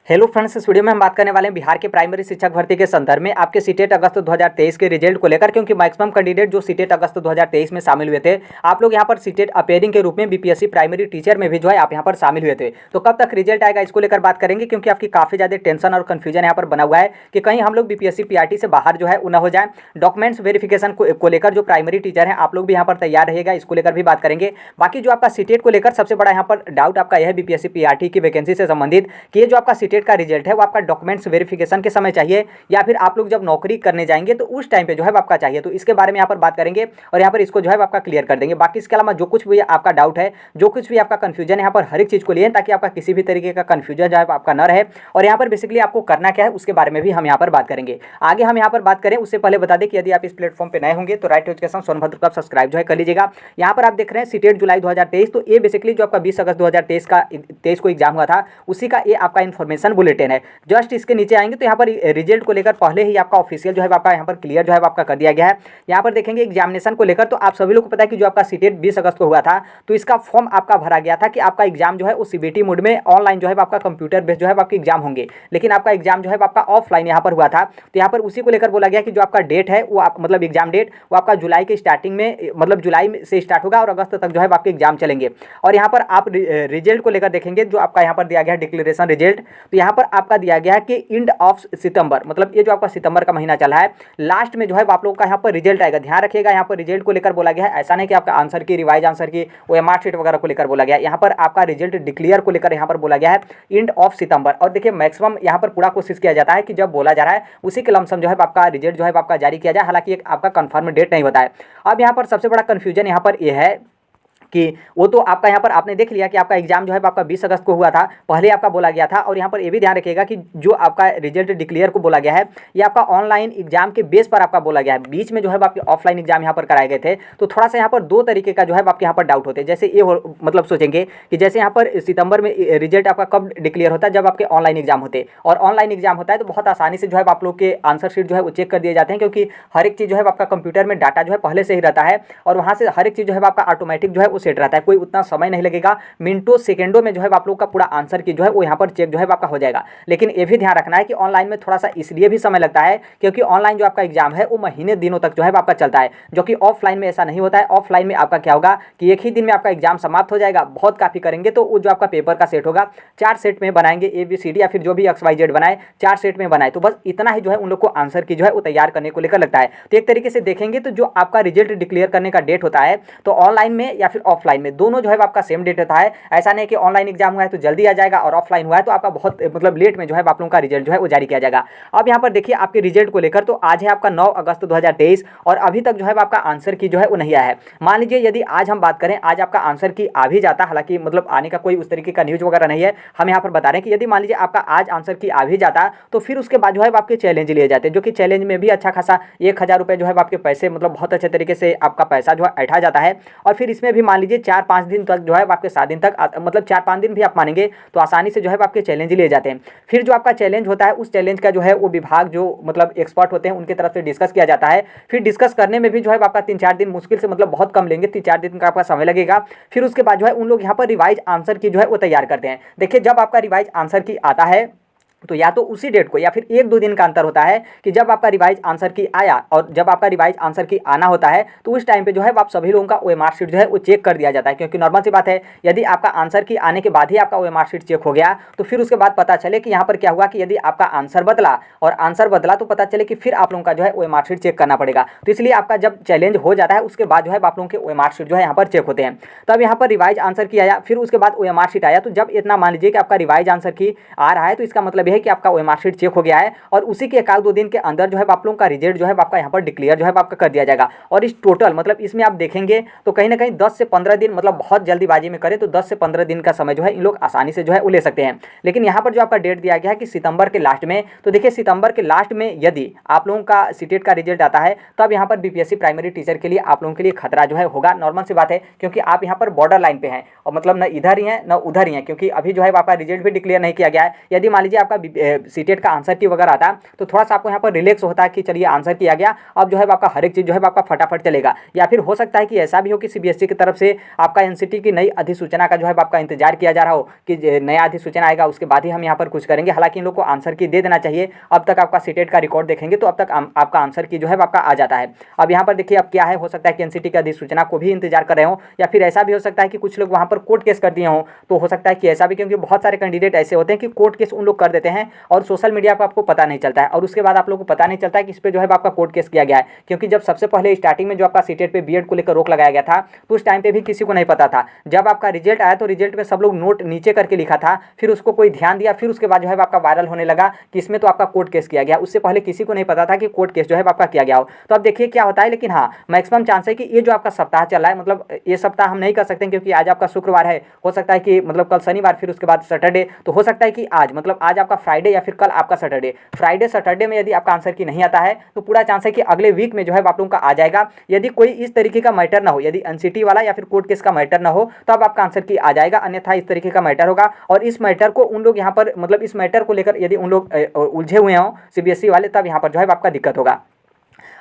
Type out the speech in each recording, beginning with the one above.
Hello friends, इस video में हम बात करने वाले हैं बिहार के प्राइमरी शिक्षक भर्ती के संदर्भ में आपके सीटेट अगस्त 2023 के रिजल्ट को लेकर, क्योंकि मैक्सिमम कैंडिडेट जो सीटेट अगस्त 2023 में शामिल हुए थे, आप लोग यहां पर सीटेट अपेयरिंग के रूप में बीपीएससी प्राइमरी टीचर में भी जो है आप यहां पर शामिल हुए थे। तो कब तक रिजल्ट आएगा इसको लेकर बात करेंगे, क्योंकि आपकी काफ़ी ज़्यादा टेंशन और कन्फ्यूजन यहाँ पर बना हुआ है कि कहीं हम लोग बीपीएससी पीआरटी से बाहर जो है न हो जाए। डॉक्यूमेंट्स वेरिफिकेशन को लेकर जो प्राइमरी टीचर हैं आप लोग भी यहाँ पर तैयार रहेगा, इसको लेकर भी बात करेंगे। बाकी जो आपका सीटेट को लेकर सबसे बड़ा यहाँ पर डाउट आपका यह है बीपीएससी पीआरटी की वैकेंसी से संबंधित कि ये जो आपका सीटेट का रिजल्ट है वो आपका डॉक्यूमेंट्स वेरिफिकेशन के समय चाहिए या फिर आप लोग जब नौकरी करने जाएंगे तो उस टाइम पे जो है आपका चाहिए। तो इसके बारे में यहाँ पर बात करेंगे और यहाँ पर इसको जो है आपका क्लियर कर देंगे। बाकी इसके अलावा जो कुछ भी आपका डाउट है, जो कुछ भी आपका कंफ्यूजन है, यहाँ पर हर एक चीज़ को लिए ताकि आपका किसी भी तरीके का कंफ्यूजन जो है आपका न रहे। और यहाँ पर बेसिकली आपको करना क्या है उसके बारे में भी हम यहाँ पर बात करेंगे। आगे हम यहाँ पर बात करें उससे पहले बता दें कि यदि आप इस प्लेटफॉर्म पर नए होंगे तो राइट एजुकेशन सोनभद्र का सब्सक्राइब जो है कर लीजिएगा। यहाँ पर आप देख रहे हैं सीटेट जुलाई 2023, तो ये बेसिकली जो आपका 20 अगस्त 2023 को एग्जाम हुआ था उसी का ये आपका इन्फॉर्मेशन बुलेटिन है। जस्ट इसके नीचे आएंगे तो यहाँ पर रिजल्ट को लेकर पहले ही आपका ऑफिशियल जो है आपका यहाँ पर क्लियर जो है आपका कर दिया गया है। यहाँ पर देखेंगे एग्जामिनेशन को लेकर, तो आप सभी लोग को पता है कि जो आपका सीटेट 20 अगस्त को हुआ था तो इसका फॉर्म आपका भरा गया था कि आपका एग्जाम जो है वो सीबीटी मोड में ऑनलाइन जो है आपका कंप्यूटर बेस्ड जो है आपके एग्जाम होंगे, लेकिन आपका एग्जाम जो है आपका ऑफलाइन यहाँ पर हुआ था। तो यहाँ पर उसी को लेकर बोला गया कि जो आपका डेट है वो आप मतलब एग्जाम डेट वो आपका जुलाई के स्टार्टिंग में मतलब जुलाई से स्टार्ट होगा और अगस्त तक जो है आपके एग्जाम चलेंगे। और यहाँ पर आप रिजल्ट को लेकर देखेंगे जो आपका यहाँ पर दिया गया है डिक्लेरेशन रिजल्ट, तो यहाँ पर आपका दिया गया है कि एंड ऑफ सितंबर, मतलब ये जो आपका सितंबर का महीना चला है लास्ट में जो है आप लोगों का यहाँ पर रिजल्ट आएगा। ध्यान रखिएगा, यहाँ पर रिजल्ट को लेकर बोला गया है, ऐसा नहीं कि आपका आंसर की रिवाइज आंसर की ओएमआर शीट वगैरह को लेकर बोला गया है। यहाँ पर आपका रिजल्ट डिक्लेयर को लेकर यहाँ पर बोला गया है एंड ऑफ सितंबर। और देखिए मैक्सिमम यहाँ पर पूरा कोशिश किया जाता है कि जब बोला जा रहा है उसी के लमसम जो है आपका रिजल्ट जो है आपका जारी किया जाए, हालांकि एक आपका कंफर्म डेट नहीं बताया। अब यहाँ पर सबसे बड़ा कन्फ्यूजन यहाँ पर यह है कि वो तो आपका यहाँ पर आपने देख लिया कि आपका एग्जाम जो है आपका 20 अगस्त को हुआ था, पहले आपका बोला गया था। और यहाँ पर ये भी ध्यान रखिएगा कि जो आपका रिजल्ट डिक्लेयर को बोला गया है ये आपका ऑनलाइन एग्जाम के बेस पर आपका बोला गया है। बीच में जो है आपके ऑफलाइन एग्जाम यहाँ पर कराए गए थे, तो थोड़ा सा यहाँ पर दो तरीके का जो है आपके यहाँ पर डाउट होते हैं। जैसे ये मतलब सोचेंगे कि जैसे यहाँ पर सितंबर में रिजल्ट आपका कब डिक्लेयर होता है, जब आपके ऑनलाइन एग्जाम होते हैं। और ऑनलाइन एग्जाम होता है तो बहुत आसानी से जो है आप लोग के आंसर शीट जो है वो चेक कर दिए जाते हैं, क्योंकि हर एक चीज़ जो है आपका कंप्यूटर में डाटा जो है पहले से ही रहता है और वहाँ से हर एक चीज़ जो है आपका ऑटोमेटिक जो है वो सेट रहता है। कोई उतना समय नहीं लगेगा, मिनटों सेकंडों में जो है आप लोग का पूरा आंसर की जो है वो यहाँ पर चेक जो है आपका हो जाएगा। लेकिन ये भी ध्यान रखना है कि ऑनलाइन में थोड़ा सा इसलिए भी समय लगता है क्योंकि ऑनलाइन जो आपका एग्जाम है वो महीने दिनों तक जो है आपका चलता है, जो कि ऑफलाइन में ऐसा नहीं होता है। ऑफलाइन में आपका क्या होगा कि एक ही दिन में आपका एग्जाम समाप्त हो जाएगा। बहुत काफ़ी करेंगे तो वो जो आपका पेपर का सेट होगा 4 सेट में बनाएंगे, ABCD या फिर जो भी XYZ बनाए 4 सेट में बनाए, तो बस इतना ही जो है उन लोग को आंसर की जो है वो तैयार करने को लेकर लगता है। तो एक तरीके से देखेंगे तो जो आपका रिजल्ट डिक्लेयर करने का डेट होता है तो ऑनलाइन में या फिर ऑफलाइन में दोनों जो है आपका सेम डेट होता है। ऐसा नहीं कि ऑनलाइन एग्जाम हुआ है तो जल्दी आ जाएगा और ऑफलाइन हुआ है तो आपका बहुत मतलब लेट में जो है आप लोगों का रिजल्ट जो है वो जारी किया जाएगा। अब यहाँ पर देखिए आपके रिजल्ट को लेकर, तो आज है आपका 9 अगस्त 2023 और अभी तक जो है आपका आंसर की जो है वो नहीं आया है। मान लीजिए यदि आज हम बात करें, आज आपका आंसर की आ भी जाता, हालांकि मतलब आने का कोई उस तरीके का न्यूज वगैरह नहीं है, हम यहाँ पर बता रहे हैं कि यदि मान लीजिए आपका आज आंसर की आ भी जाता तो फिर उसके बाद जो है आपके चैलेंज लिए जाते, जो कि चैलेंज में भी अच्छा खासा 1000 रुपये जो है आपके पैसे मतलब बहुत अच्छे तरीके से आपका पैसा जो है ऐठा जाता है। और फिर इसमें भी मान लीजिए 4-5 दिन तक जो है आपके 7 दिन तक मतलब 4-5 दिन भी आप मानेंगे तो आसानी से जो है आपके चैलेंज लिए जाते हैं। फिर जो आपका चैलेंज होता है उस चैलेंज का जो है वो विभाग जो मतलब एक्सपर्ट होते हैं उनकी तरफ से डिस्कस किया जाता है। फिर डिस्कस करने में भी जो है आपका 3-4 दिन मुश्किल से मतलब बहुत कम लेंगे, 3-4 दिन का आपका समय लगेगा। फिर उसके बाद जो है उन लोग यहाँ पर रिवाइज आंसर की जो है वो तैयार करते हैं। देखिए जब आपका रिवाइज आंसर की आता है तो या तो उसी डेट को या फिर 1-2 दिन का अंतर होता है कि जब आपका रिवाइज आंसर की आया और जब आपका रिवाइज आंसर की आना होता है तो उस टाइम पे जो है आप सभी लोगों का ओएमआर शीट जो है वो चेक कर दिया जाता है। क्योंकि नॉर्मल सी बात है, यदि आपका आंसर की आने के बाद ही आपका ओएमआर शीट चेक हो गया तो फिर उसके बाद पता चले कि यहाँ पर क्या हुआ कि यदि आपका आंसर बदला और आंसर बदला तो पता चले कि फिर आप लोगों का जो है ओएमआर शीट चेक करना पड़ेगा। तो इसलिए आपका जब चैलेंज हो जाता है उसके बाद जो है आप लोगों के ओएमआर शीट जो है यहाँ पर चेक होते हैं। तो अब यहाँ पर रिवाइज आंसर की आया, फिर उसके बाद ओएमआर शीट आया, तो जब इतना मान लीजिए कि आपका रिवाइज आंसर की आ रहा है तो इसका मतलब यह है कि आपका ओएमआर शीट चेक हो गया है और उसी के 1-2 दिन के अंदर जो है आप लोगों का रिजल्ट जो है आपका यहाँ पर डिक्लेयर जो है आपका कर दिया जाएगा। और इस टोटल मतलब इसमें आप देखेंगे तो कहीं ना कहीं 10 से 15 दिन, मतलब बहुत जल्दीबाजी में करें तो 10 से 15 दिन का समय जो है इन लोग आसानी से जो है वो ले सकते हैं। लेकिन यहाँ पर जो आपका डेट दिया गया है कि सितंबर के लास्ट में, तो देखिए सितंबर के लास्ट में यदि आप लोगों का सीटेट का रिजल्ट आता है तो अब यहाँ पर बीपीएससी प्राइमरी टीचर के लिए आप लोगों के लिए खतरा जो है होगा। नॉर्मल सी बात है, क्योंकि आप यहाँ पर बॉर्डर लाइन पे हैं और मतलब न इधर ही हैं न उधर ही हैं, क्योंकि अभी जो है आपका रिजल्ट भी डिक्लेयर नहीं किया गया है। यदि मान लीजिए आपका सीटेट का आंसर की वगैरह आता तो थोड़ा सा आपको यहाँ पर रिलैक्स होता है कि चलिए आंसर किया गया, अब जो है आपका हर एक चीज़ जो है आपका फटाफट चलेगा। या फिर हो सकता है कि ऐसा भी हो कि सीबीएसई की तरफ से आपका एनसीटी की नई अधिसूचना का जो है आपका इंतजार किया जा रहा हो कि नया अधिसूचना आएगा उसके बाद ही हम यहाँ पर कुछ करेंगे। हालांकि इन लोग को आंसर की दे देना चाहिए। अब तक आपका सीटेट का रिकॉर्ड देखेंगे तो अब तक आपका आंसर की जो है आपका आ जाता है। अब यहाँ पर देखिए अब क्या है, हो सकता है कि एनसीटी की अधिसूचना को भी इंतजार कर रहे हो, या फिर ऐसा भी हो सकता है कि कुछ लोग वहाँ पर कोर्ट केस कर दिए हों। तो हो सकता है कि ऐसा भी, क्योंकि बहुत सारे कैंडिडेट ऐसे होते हैं कि कोर्ट केस उन लोग कर देते हैं और सोशल मीडिया पर आपको पता नहीं चलता है, और उसके बाद आप लोगों को पता नहीं चलता है कि इस पर जो है आपका कोर्ट केस किया गया है। क्योंकि जब सबसे पहले स्टार्टिंग में जो आपका सीटेट पे बीएड को लेकर रोक लगाया गया था तो उस टाइम पे भी किसी को नहीं पता था। जब आपका रिजल्ट आया तो रिजल्ट में सब लोग नोट नीचे करके लिखा था, फिर उसको कोई ध्यान दिया, फिर उसके बाद जो है आपका वायरल होने लगा कि इसमें तो आपका कोर्ट केस किया गया। उससे पहले किसी को नहीं पता था कि कोर्ट केस जो है आपका किया गया हो। तो अब देखिए क्या होता है। लेकिन हाँ, मैक्सिमम चांस है कि ये जो आपका सप्ताह चल रहा है, मतलब ये सप्ताह हम नहीं कर सकते क्योंकि आज आपका शुक्रवार है, हो सकता है कि मतलब कल शनिवार, फिर उसके बाद सैटरडे, तो हो सकता है कि आज मतलब आज आपका फ्राइडे या फिर कल आपका सैटरडे, फ्राइडे सैटरडे में यदि आपका आंसर की नहीं आता है तो पूरा चांस है कि अगले वीक में जो है आप लोगों का आ जाएगा। यदि कोई इस तरीके का मैटर ना हो, यदि एनसीटी वाला या फिर कोर्ट केस का मैटर ना हो तो अब आपका आंसर की आ जाएगा, अन्यथा इस तरीके का मैटर होगा। और इस मैटर को उन लोग यहाँ पर मतलब इस मैटर को लेकर यदि उन लोग उलझे हुए हों सीबीएसई वाले, तब यहाँ पर जो है आपका दिक्कत होगा।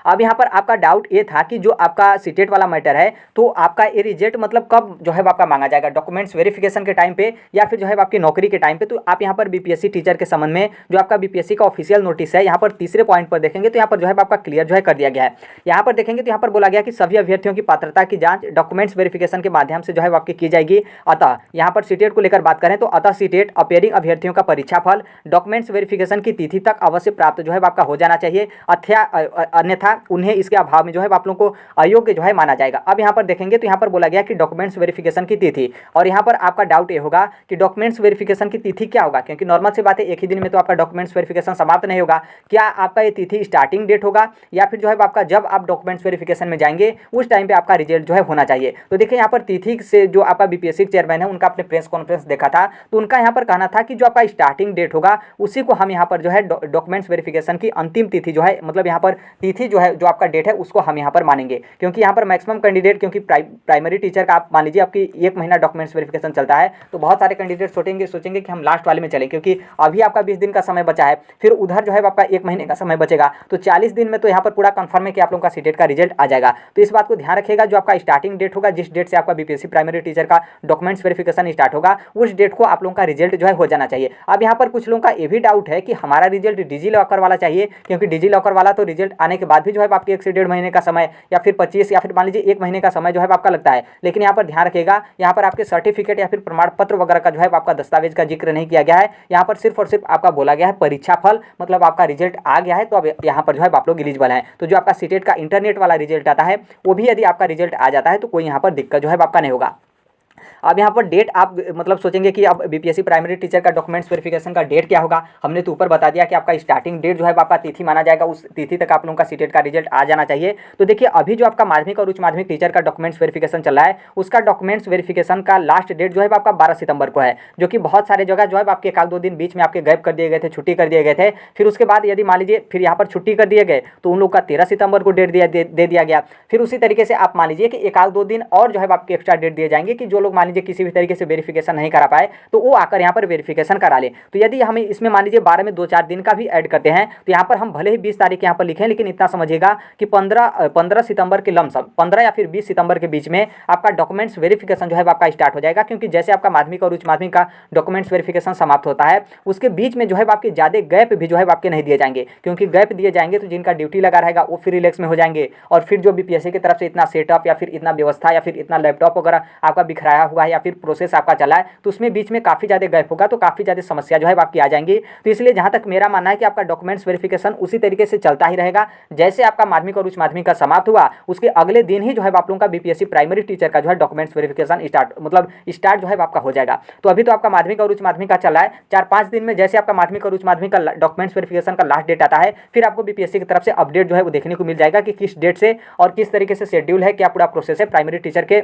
अब यहाँ पर आपका डाउट ये था कि जो आपका सीटेट वाला मैटर है तो आपका ये रिजल्ट मतलब कब जो है आपका मांगा जाएगा, डॉक्यूमेंट्स वेरिफिकेशन के टाइम पे या फिर जो है आपकी नौकरी के टाइम पे। तो आप यहाँ पर बीपीएससी टीचर के संबंध में जो आपका बीपीएससी का ऑफिशियल नोटिस है, यहाँ पर तीसरे पॉइंट पर देखेंगे तो यहाँ पर जो है आपका क्लियर जो है कर दिया गया है। यहाँ पर देखेंगे तो यहाँ पर बोला गया कि सभी अभ्यर्थियों की पात्रता की जाँच डॉक्यूमेंट्स वेरिफिकेशन के माध्यम से जो है आपकी की जाएगी। अतः यहाँ पर सीटेट को लेकर बात करें तो अतः सीटेट अपेयरिंग अभ्यर्थियों का परीक्षा फल डॉक्यूमेंट्स वेरिफिकेशन की तिथि तक अवश्य प्राप्त जो है आपका हो जाना चाहिए, अन्यथा उन्हें इसके भाव में जो है आप लोगों को अयोग्य जो है माना जाएगा। अब यहाँ पर देखेंगे तो यहाँ पर बोला गया कि डॉक्यूमेंट्स वेरिफिकेशन की तिथि, और यहाँ पर आपका डाउट ये होगा कि डॉक्यूमेंट्स वेरिफिकेशन की तिथि क्या होगा, क्योंकि नॉर्मल सी बात है एक ही दिन में तो आपका डॉक्यूमेंट्स वेरिफिकेशन समाप्त नहीं होगा। क्या आपका ये तिथि स्टार्टिंग डेट होगा या फिर जो है आपका जब आप डॉक्यूमेंट्स वेरिफिकेशन में जाएंगे उस टाइम पे आपका रिजल्ट जो है होना चाहिए। तो देखिए यहाँ पर तिथि से जो आपका बीपीएससी चेयरमैन है उनका आपने प्रेस कॉन्फ्रेंस देखा था, तो उनका यहाँ पर कहना था कि जो आपका स्टार्टिंग डेट होगा उसी को हम यहाँ पर जो है डॉक्यूमेंट्स वेरिफिकेशन की अंतिम तिथि जो है मतलब यहाँ पर तिथि जो है जो आपका डेट है उसको हम यहाँ पर मानेंगे। क्योंकि यहाँ पर मैक्सिमम कैंडिडेट, क्योंकि प्राइमरी टीचर का आप मान लीजिए आपकी 1 महीना डॉक्यूमेंट्स वेरिफिकेशन चलता है, तो बहुत सारे कैंडिडेट सोचेंगे कि हम लास्ट वाले में चलें, क्योंकि अभी आपका 20 दिन का समय बचा है, फिर उधर जो है आपका 1 महीने का समय बचेगा, तो 40 दिन में तो यहाँ पर पूरा कंफर्म है कि आप लोगों का सीटेट का रिजल्ट आ जाएगा। तो इस बात को ध्यान रखिएगा, जो आपका स्टार्टिंग डेट होगा, जिस डेट से आपका बीपीएससी प्राइमरी टीचर का डॉक्यूमेंट्स वेरिफिकेशन स्टार्ट होगा, उस डेट को आप लोगों का रिजल्ट जो है हो जाना चाहिए। अब यहाँ पर कुछ लोगों का ये भी डाउट है कि हमारा रिजल्ट डिजी लॉकर वाला चाहिए, क्योंकि डिजी लॉकर वाला तो रिजल्ट आने के बाद भी जो है आपके 1 से 1.5 महीने का समय या फिर 25 या फिर मान लीजिए 1 महीने का समय जो है आपका लगता है। लेकिन यहाँ पर ध्यान रखिएगा, यहाँ पर आपके सर्टिफिकेट या फिर प्रमाण पत्र वगैरह का जो है आपका दस्तावेज का जिक्र नहीं किया गया है। यहाँ पर सिर्फ और सिर्फ आपका बोला गया है परीक्षा फल, मतलब आपका रिजल्ट आ गया है तो अब यहाँ पर जो है आप लोग एलिजिबल हैं। तो जो आपका सीटेट का इंटरनेट वाला रिजल्ट आता है वो भी यदि आपका रिजल्ट आ जाता है तो कोई यहाँ पर दिक्कत जो है आपका नहीं होगा। अब यहाँ पर डेट आप मतलब सोचेंगे कि अब बीपीएससी प्राइमरी टीचर का डॉक्यूमेंट्स वेरिफिकेशन का डेट क्या होगा। हमने तो ऊपर बता दिया कि आपका स्टार्टिंग डेट जो है आपका तिथि माना जाएगा, उस तिथि तक आप लोगों का सीटेट का रिजल्ट आ जाना चाहिए। तो देखिए अभी जो आपका माध्यमिक और उच्च माध्यमिक टीचर का डॉक्यूमेंट्स वेरिफिकेशन चल रहा है उसका डॉक्यूमेंट्स वेरिफिकेशन का लास्ट डेट जो है आपका 12 सितंबर को है, जो कि बहुत सारे जगह जो है आपके 1-2 दिन बीच में आपके गैप कर दिए गए थे, छुट्टी कर दिए गए थे। फिर उसके बाद यदि मान लीजिए फिर यहाँ पर छुट्टी कर दिए गए तो उन लोग का 13 सितंबर को डेट दे दिया गया। फिर उसी तरीके से आप मान लीजिए कि 1-2 दिन और जो है आपके एक्स्ट्रा डेट दिए जाएंगे कि जो लोग मान लीजिए किसी भी तरीके से वेरिफिकेशन नहीं करा पाए तो वो आकर यहाँ पर वेरिफिकेशन करा ले। तो यदि हमें इसमें मान लीजिए 12 में 2-4 दिन का भी ऐड करते हैं तो यहाँ पर हम भले ही 20 तारीख यहाँ पर लिखें, लेकिन इतना समझिएगा कि 15 सितंबर के लमसम 15 या फिर 20 सितंबर के बीच में आपका डॉक्यूमेंट्स वेरिफिकेशन जो है आपका स्टार्ट हो जाएगा। क्योंकि जैसे आपका माध्यमिक और उच्च माध्यमिक का डॉक्यूमेंट्स वेरिफिकेशन समाप्त होता है उसके बीच में जो है आपके ज़्यादा गैप भी जो है आपके नहीं दिए जाएंगे, क्योंकि गैप दिए जाएंगे तो जिनका ड्यूटी लगा रहेगा वो फिर रिलैक्स में हो जाएंगे। और फिर जो बीपीएससी की तरफ से इतना सेटअप या फिर इतना व्यवस्था या फिर इतना लैपटॉप वगैरह आपका बिखराया हुआ है या फिर प्रोसेस आपका चला है तो उसमें बीच में काफ़ी ज़्यादा गैप होगा, तो काफ़ी ज़्यादा समस्या जो है आपकी आ जाएंगी। तो इसलिए जहाँ तक मेरा मानना है कि आपका डॉक्यूमेंट्स वेरिफिकेशन उसी तरीके से चलता ही रहेगा, जैसे आपका माध्यमिक और उच्च माध्यमिक का समाप्त हुआ उसके अगले दिन ही जो है आप लोगों का बीपीएससी प्राइमरी टीचर का जो है डॉक्यूमेंट्स वेरिफिकेशन स्टार्ट जो है आपका हो जाएगा। तो अभी तो आपका माध्यमिक और उच्च माध्यमिक का चला है, 4-5 दिन में जैसे आपका माध्यमिक और उच्च माध्यमिक का डॉक्यूमेंट्स वेरिफिकेशन का लास्ट डेट आता है फिर आपको बीपीएससी की तरफ से अपडेट जो है वो देखने को मिल जाएगा कि किस डेट से और किस तरीके से शेड्यूल है, क्या पूरा प्रोसेस है प्राइमरी टीचर के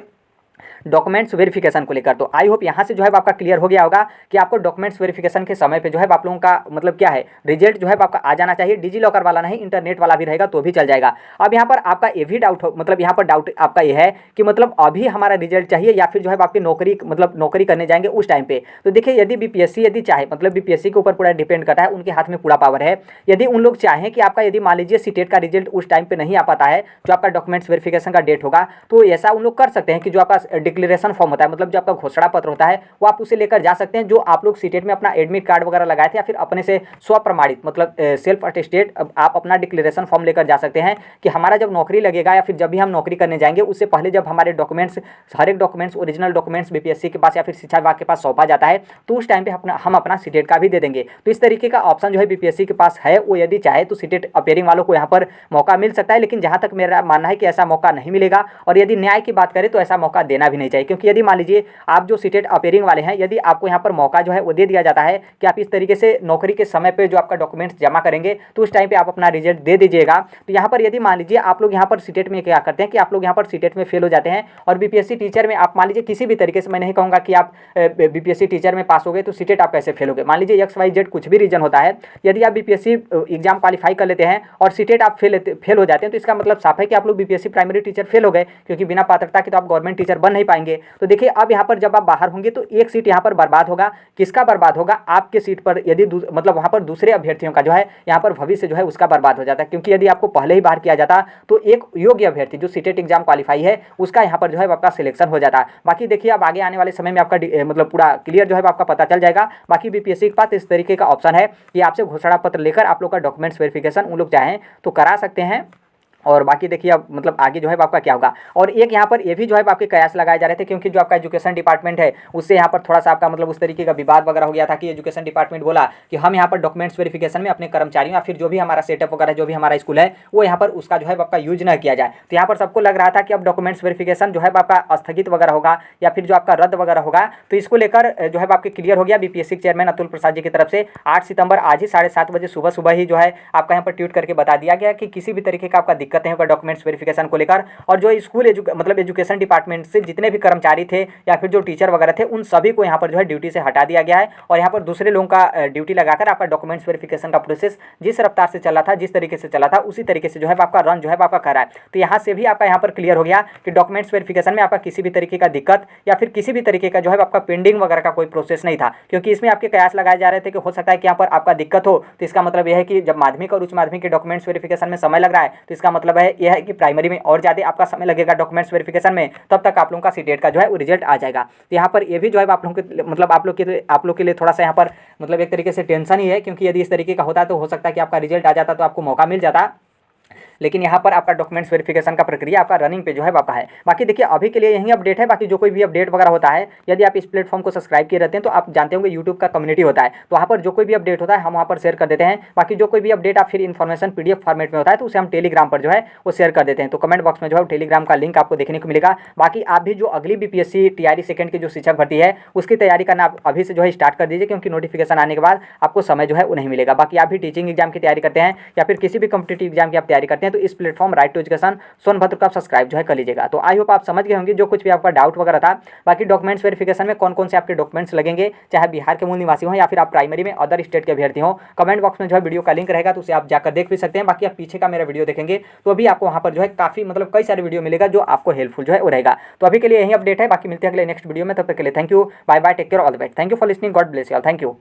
डॉक्यूमेंट्स वेरिफिकेशन को लेकर। तो आई होप यहाँ से जो है आपका क्लियर हो गया होगा कि आपको डॉक्यूमेंट्स वेरिफिकेशन के समय पे जो है आप लोगों का मतलब क्या है, रिजल्ट जो है आपका आ जाना चाहिए। डिजी लॉकर वाला नहीं, इंटरनेट वाला भी रहेगा तो भी चल जाएगा। अब यहाँ पर आपका ये भी डाउट हो, मतलब यहाँ पर डाउट आपका ये है कि मतलब अभी हमारा रिजल्ट चाहिए या फिर जो है आपकी नौकरी, मतलब नौकरी करने जाएंगे उस टाइम पे। तो देखिए यदि बीपीएससी यदि चाहे, मतलब बीपीएससी के ऊपर पूरा डिपेंड करता है, उनके हाथ में पूरा पावर है। यदि उन लोग चाहें कि आपका यदि मान लीजिए सीटेट का रिजल्ट उस टाइम पे नहीं आ पाता है जो आपका डॉक्यूमेंट्स वेरिफिकेशन का डेट होगा, तो ऐसा उन लोग कर सकते हैं कि जो आपका डिक्लेरेशन फॉर्म होता है, मतलब जो आपका घोषणा पत्र होता है, वो आप उसे लेकर जा सकते हैं। जो आप लोग सीटेट में अपना एडमिट कार्ड वगैरह लगाए थे या फिर अपने से स्व प्रमाणित मतलब सेल्फ अटेस्टेड आप अपना डिक्लेरेशन फॉर्म लेकर जा सकते हैं कि हमारा जब नौकरी लगेगा या फिर जब भी हम नौकरी करने जाएंगे उससे पहले जब हमारे डॉक्यूमेंट्स, हर एक डॉक्यूमेंट्स, ओरिजिनल डॉक्यूमेंट्स बीपीएससी के पास या फिर शिक्षा विभाग के पास सौंपा जाता है, तो उस टाइम पे हम अपना सीटेट का भी दे देंगे। तो इस तरीके का ऑप्शन जो है बीपीएससी के पास है, वो यदि चाहे तो सीटेट अपेयरिंग वालों को यहाँ पर मौका मिल सकता है। लेकिन जहाँ तक मेरा मानना है कि ऐसा मौका नहीं मिलेगा, और यदि न्याय की बात करें तो ऐसा मौका देना भी नहीं चाहिए। क्योंकि यदि मान लीजिए आप जो सीटेट अपेयरिंग वाले हैं, यदि आपको यहाँ पर मौका जो है वो दे दिया जाता है कि आप इस तरीके से नौकरी के समय पे जो आपका डॉक्यूमेंट्स जमा करेंगे तो उस टाइम पे आप अपना रिजल्ट दे दीजिएगा। तो यहाँ पर यदि मान लीजिए आप लोग यहाँ पर सीटेट में क्या करते हैं कि आप लोग यहाँ पर सीटेट में फेल हो जाते हैं और बीपीएससी टीचर में आप मान लीजिए किसी भी तरीके से, मैं नहीं कहूँगा कि आप बीपीएससी टीचर में पास हो गए तो सीटेट आप कैसे फेल हो गए, मान लीजिए XYZ कुछ भी रीजन होता है, यदि आप बीपीएससी एग्जाम क्वालिफाई कर लेते हैं और सीटेट आप फेल हो जाते हैं तो इसका मतलब साफ है कि आप लोग बीपीएससी प्राइमरी टीचर फेल हो गए, क्योंकि बिना पात्रता के तो आप गवर्नमेंट टीचर बन नहीं पाएंगे। तो देखिए अब यहाँ पर जब आप बाहर होंगे तो एक सीट यहाँ पर बर्बाद होगा। किसका बर्बाद होगा? आपके सीट पर यदि मतलब वहाँ पर दूसरे अभ्यर्थियों का जो है यहाँ पर भविष्य जो है उसका बर्बाद हो जाता है। क्योंकि यदि आपको पहले ही बाहर किया जाता तो एक योग्य अभ्यर्थी जो सीटेट एग्जाम क्वालिफाई है उसका यहाँ पर जो है आपका सिलेक्शन हो जाता है। बाकी देखिए अब आगे आने वाले समय में आपका मतलब पूरा क्लियर जो है आपका पता चल जाएगा। बाकी बीपीएससी के पास इस तरीके का ऑप्शन है कि आपसे घोषणा पत्र लेकर आप लोग का डॉक्यूमेंट्स वेरिफिकेशन उन लोग चाहें तो करा सकते हैं। और बाकी देखिए अब मतलब आगे जो है आपका क्या होगा। और एक यहाँ पर ये भी जो है आपके कयास लगाए जा रहे थे, क्योंकि जो आपका एजुकेशन डिपार्टमेंट है उससे यहाँ पर थोड़ा सा आपका मतलब उस तरीके का विवाद वगैरह हो गया था कि एजुकेशन डिपार्टमेंट बोला कि हम यहाँ पर डॉक्यूमेंट्स वेरिफिकेशन में अपने कर्मचारियों या फिर जो भी हमारा सेटअप वगैरह जो भी हमारा स्कूल है वो यहाँ पर उसका जो है आपका यूज न किया जाए। तो यहाँ पर सबको लग रहा था कि अब डॉक्यूमेंट्स वेरिफिकेशन जो है आपका स्थगित वगैरह होगा या फिर जो आपका रद्द वगैरह होगा। तो इसको लेकर जो है आपके क्लियर हो गया बीपीएससी के चेयरमैन अतुल प्रसाद जी की तरफ से 8 सितंबर आज ही 7:30 बजे सुबह ही जो है आपका यहाँ पर ट्वीट करके बता दिया गया कि किसी भी तरीके का आपका दिक्कत नहीं होगा डॉक्यूमेंट्स वेरिफिकेशन को लेकर। और जो स्कूल मतलब एजुकेशन डिपार्टमेंट से जितने भी कर्मचारी थे या फिर जो टीचर वगैरह थे उन सभी को यहाँ पर जो है ड्यूटी से हटा दिया गया है और यहाँ पर दूसरे लोगों का ड्यूटी लगाकर आपका डॉक्यूमेंट्स वेरिफिकेशन का प्रोसेस जिस रफ्तार से चला था, जिस तरीके से चला था, उसी तरीके से जो है आपका रन जो है आपका कर रहा है। तो यहाँ से भी आपका यहाँ पर क्लियर हो गया कि डॉक्यूमेंट्स वेरिफिकेशन में आपका किसी भी तरीके का दिक्कत या फिर किसी भी तरीके का जो है आपका पेंडिंग वगैरह का कोई प्रोसेस नहीं था। क्योंकि इसमें आपके कयास लगाए जा रहे थे कि हो सकता है कि यहाँ पर आपका दिक्कत हो, तो इसका मतलब यह है कि जब माध्यमिक और उच्च माध्यमिक के डॉक्यूमेंट्स वेरिफिकेशन में समय लग रहा है तो इसका मतलब है यह है कि प्राइमरी में और ज़्यादा आपका समय लगेगा डॉक्यूमेंट्स वेरिफिकेशन में, तब तक आप लोगों का सीटेट का जो है वो रिजल्ट आ जाएगा। तो यहाँ पर ये भी जो है आप लोगों के मतलब आप लोग के लिए थोड़ा सा यहाँ पर मतलब एक तरीके से टेंशन ही है, क्योंकि यदि इस तरीके का होता तो हो सकता है कि आपका रिजल्ट आ जाता तो आपको मौका मिल जाता। लेकिन यहाँ पर आपका डॉक्यूमेंट्स वेरिफिकेशन का प्रक्रिया आपका रनिंग पे जो है आपका है। बाकी देखिए अभी के लिए यही अपडेट है। बाकी जो कोई भी अपडेट वगैरह होता है, यदि आप इस प्लेटफॉर्म को सब्सक्राइब किए रहते हैं तो आप जानते होंगे यूट्यूब का कम्युनिटी होता है, तो वहाँ पर जो कोई भी अपडेट होता है हम वहाँ पर शेयर कर देते हैं। बाकी जो कोई भी अपडेट आप फिर इन्फॉर्मेशन PDF फॉर्मेट में होता है तो उसे हम टेलीग्राम पर जो है वो शेयर कर देते हैं। तो कमेंट बॉक्स में जो है टेलीग्राम का लिंक आपको देखने को मिलेगा। बाकी आप भी जो अगली BPSC TRE सेकंड की जो शिक्षक भर्ती है उसकी तैयारी करना आप अभी से जो है स्टार्ट कर दीजिए, क्योंकि नोटिफिकेशन आने के बाद आपको समय जो है वो नहीं मिलेगा। बाकी आप भी टीचिंग एग्जाम की तैयारी करते हैं या फिर किसी भी कॉम्पिटिटिव एग्जाम की आप तैयारी करते हैं तो इस platform right to education Sonbhadra को आप सब्सक्राइब जो है कर लीजिएगा। तो आई होप आप समझ गए होंगे जो कुछ भी आपका डाउट वगैरह था। बाकी डॉक्यूमेंट्स वेरिफिकेशन में कौन कौन से आपके डॉक्यूमेंट्स लगेंगे, चाहे बिहार के मूल निवासी हो या फिर आप प्राइमरी में अदर स्टेट के अभ्यर्थी हो, कमेंट बॉक्स में जो है वीडियो का लिंक रहेगा तो उसे आप जाकर देख भी सकते हैं। बाकी आप पीछे का मेरा वीडियो देखेंगे तो अभी आपको वहाँ पर जो है काफी मतलब कई सारे वीडियो मिलेगा जो आपको हेल्पफुल जो है वो रहेगा। तो अभी के लिए यही अपडेट है। बाकी मिलते हैं अगले नेक्स्ट वीडियो में, तब तक के लिए thank you, bye bye, take care, all the best, thank you for listening, God bless you all, thank you.